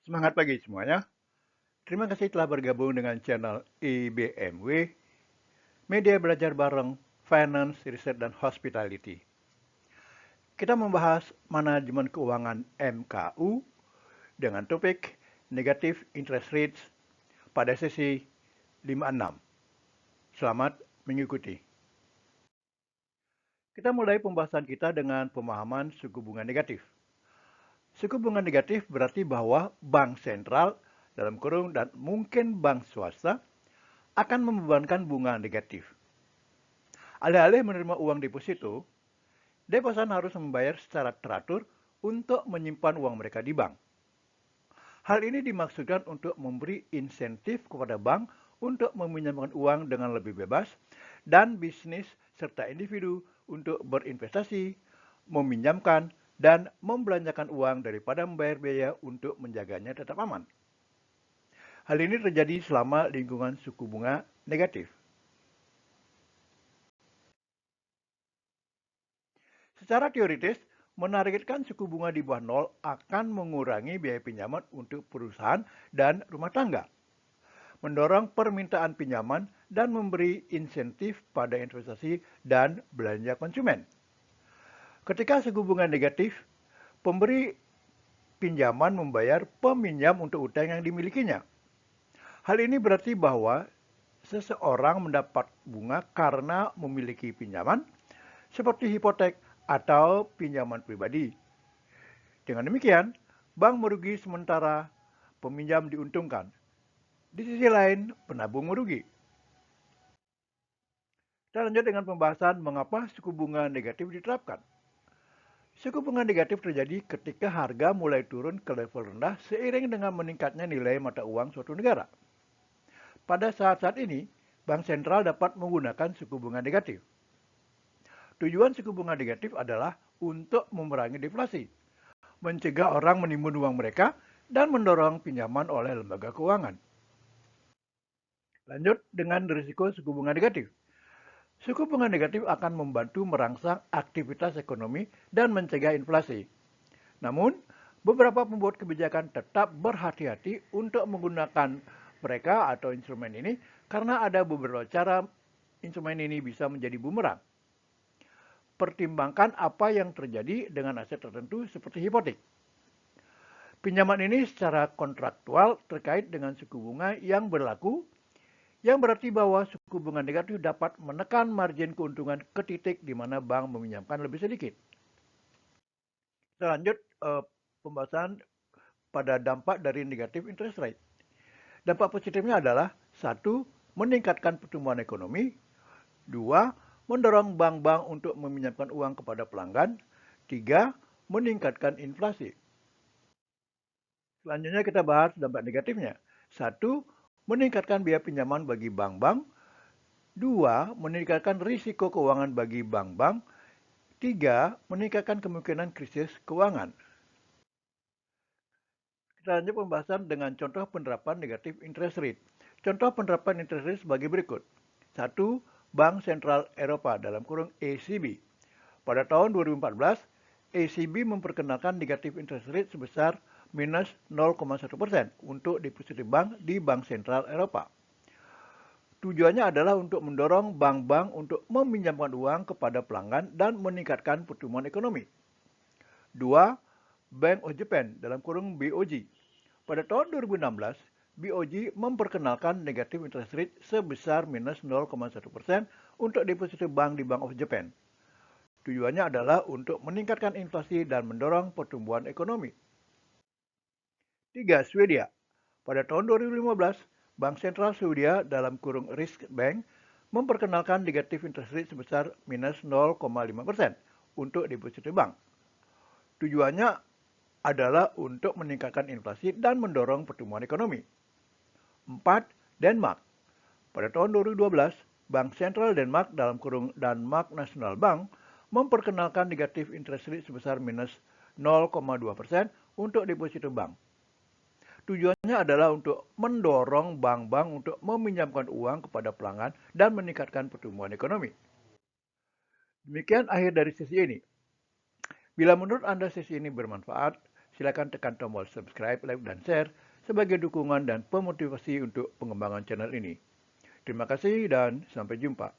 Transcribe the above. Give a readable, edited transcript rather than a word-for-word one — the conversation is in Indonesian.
Semangat pagi semuanya. Terima kasih telah bergabung dengan channel IBMW, Media Belajar Bareng, Finance, Research, dan Hospitality. Kita membahas manajemen keuangan MKU dengan topik Negative Interest Rates pada sesi 56. Selamat mengikuti. Kita mulai pembahasan kita dengan pemahaman suku bunga negatif. Suku bunga negatif berarti bahwa bank sentral dalam kurung dan mungkin bank swasta akan membebankan bunga negatif. Alih-alih menerima uang deposito, deposan harus membayar secara teratur untuk menyimpan uang mereka di bank. Hal ini dimaksudkan untuk memberi insentif kepada bank untuk meminjamkan uang dengan lebih bebas dan bisnis serta individu untuk berinvestasi, meminjamkan, dan membelanjakan uang daripada membayar biaya untuk menjaganya tetap aman. Hal ini terjadi selama lingkungan suku bunga negatif. Secara teoritis, menargetkan suku bunga di bawah nol akan mengurangi biaya pinjaman untuk perusahaan dan rumah tangga, mendorong permintaan pinjaman, dan memberi insentif pada investasi dan belanja konsumen. Ketika suku bunga negatif, pemberi pinjaman membayar peminjam untuk utang yang dimilikinya. Hal ini berarti bahwa seseorang mendapat bunga karena memiliki pinjaman, seperti hipotek atau pinjaman pribadi. Dengan demikian, bank merugi sementara peminjam diuntungkan. Di sisi lain, penabung merugi. Kita lanjut dengan pembahasan mengapa suku bunga negatif diterapkan. Suku bunga negatif terjadi ketika harga mulai turun ke level rendah seiring dengan meningkatnya nilai mata uang suatu negara. Pada saat-saat ini, bank sentral dapat menggunakan suku bunga negatif. Tujuan suku bunga negatif adalah untuk memerangi deflasi, mencegah orang menimbun uang mereka, dan mendorong pinjaman oleh lembaga keuangan. Lanjut dengan risiko suku bunga negatif. Suku bunga negatif akan membantu merangsang aktivitas ekonomi dan mencegah inflasi. Namun, beberapa pembuat kebijakan tetap berhati-hati untuk menggunakan mereka atau instrumen ini karena ada beberapa cara instrumen ini bisa menjadi bumerang. Pertimbangkan apa yang terjadi dengan aset tertentu seperti hipotek. Pinjaman ini secara kontraktual terkait dengan suku bunga yang berlaku, yang berarti bahwa suku bunga negatif dapat menekan margin keuntungan ke titik di mana bank meminjamkan lebih sedikit. Kita lanjut pembahasan pada dampak dari negatif interest rate. Dampak positifnya adalah 1. Meningkatkan pertumbuhan ekonomi. 2. Mendorong bank-bank untuk meminjamkan uang kepada pelanggan. 3. Meningkatkan inflasi. Selanjutnya kita bahas dampak negatifnya. 1. Meningkatkan biaya pinjaman bagi bank-bank. 2. Meningkatkan risiko keuangan bagi bank-bank. 3. Meningkatkan kemungkinan krisis keuangan. Kita lanjut pembahasan dengan contoh penerapan negatif interest rate. Contoh penerapan interest rate sebagai berikut. 1. Bank Sentral Eropa dalam kurung ECB. Pada tahun 2014, ECB memperkenalkan negatif interest rate sebesar minus 0,1% untuk deposito bank di Bank Sentral Eropa. Tujuannya adalah untuk mendorong bank-bank untuk meminjamkan uang kepada pelanggan dan meningkatkan pertumbuhan ekonomi. 2. Bank of Japan dalam kurung BOJ. Pada tahun 2016, BOJ memperkenalkan negatif interest rate sebesar minus 0,1% untuk deposito bank di Bank of Japan. Tujuannya adalah untuk meningkatkan inflasi dan mendorong pertumbuhan ekonomi. 3. Swedia. Pada tahun 2015, Bank Sentral Swedia dalam kurung Riksbank memperkenalkan negatif interest rate sebesar minus 0,5% untuk deposito bank. Tujuannya adalah untuk meningkatkan inflasi dan mendorong pertumbuhan ekonomi. 4. Denmark. Pada tahun 2012, Bank Sentral Denmark dalam kurung Danmark National Bank memperkenalkan negatif interest rate sebesar minus 0,2% untuk deposito bank. Tujuannya adalah untuk mendorong bank-bank untuk meminjamkan uang kepada pelanggan dan meningkatkan pertumbuhan ekonomi. Demikian akhir dari sesi ini. Bila menurut Anda sesi ini bermanfaat, silakan tekan tombol subscribe, like, dan share sebagai dukungan dan pemotivasi untuk pengembangan channel ini. Terima kasih dan sampai jumpa.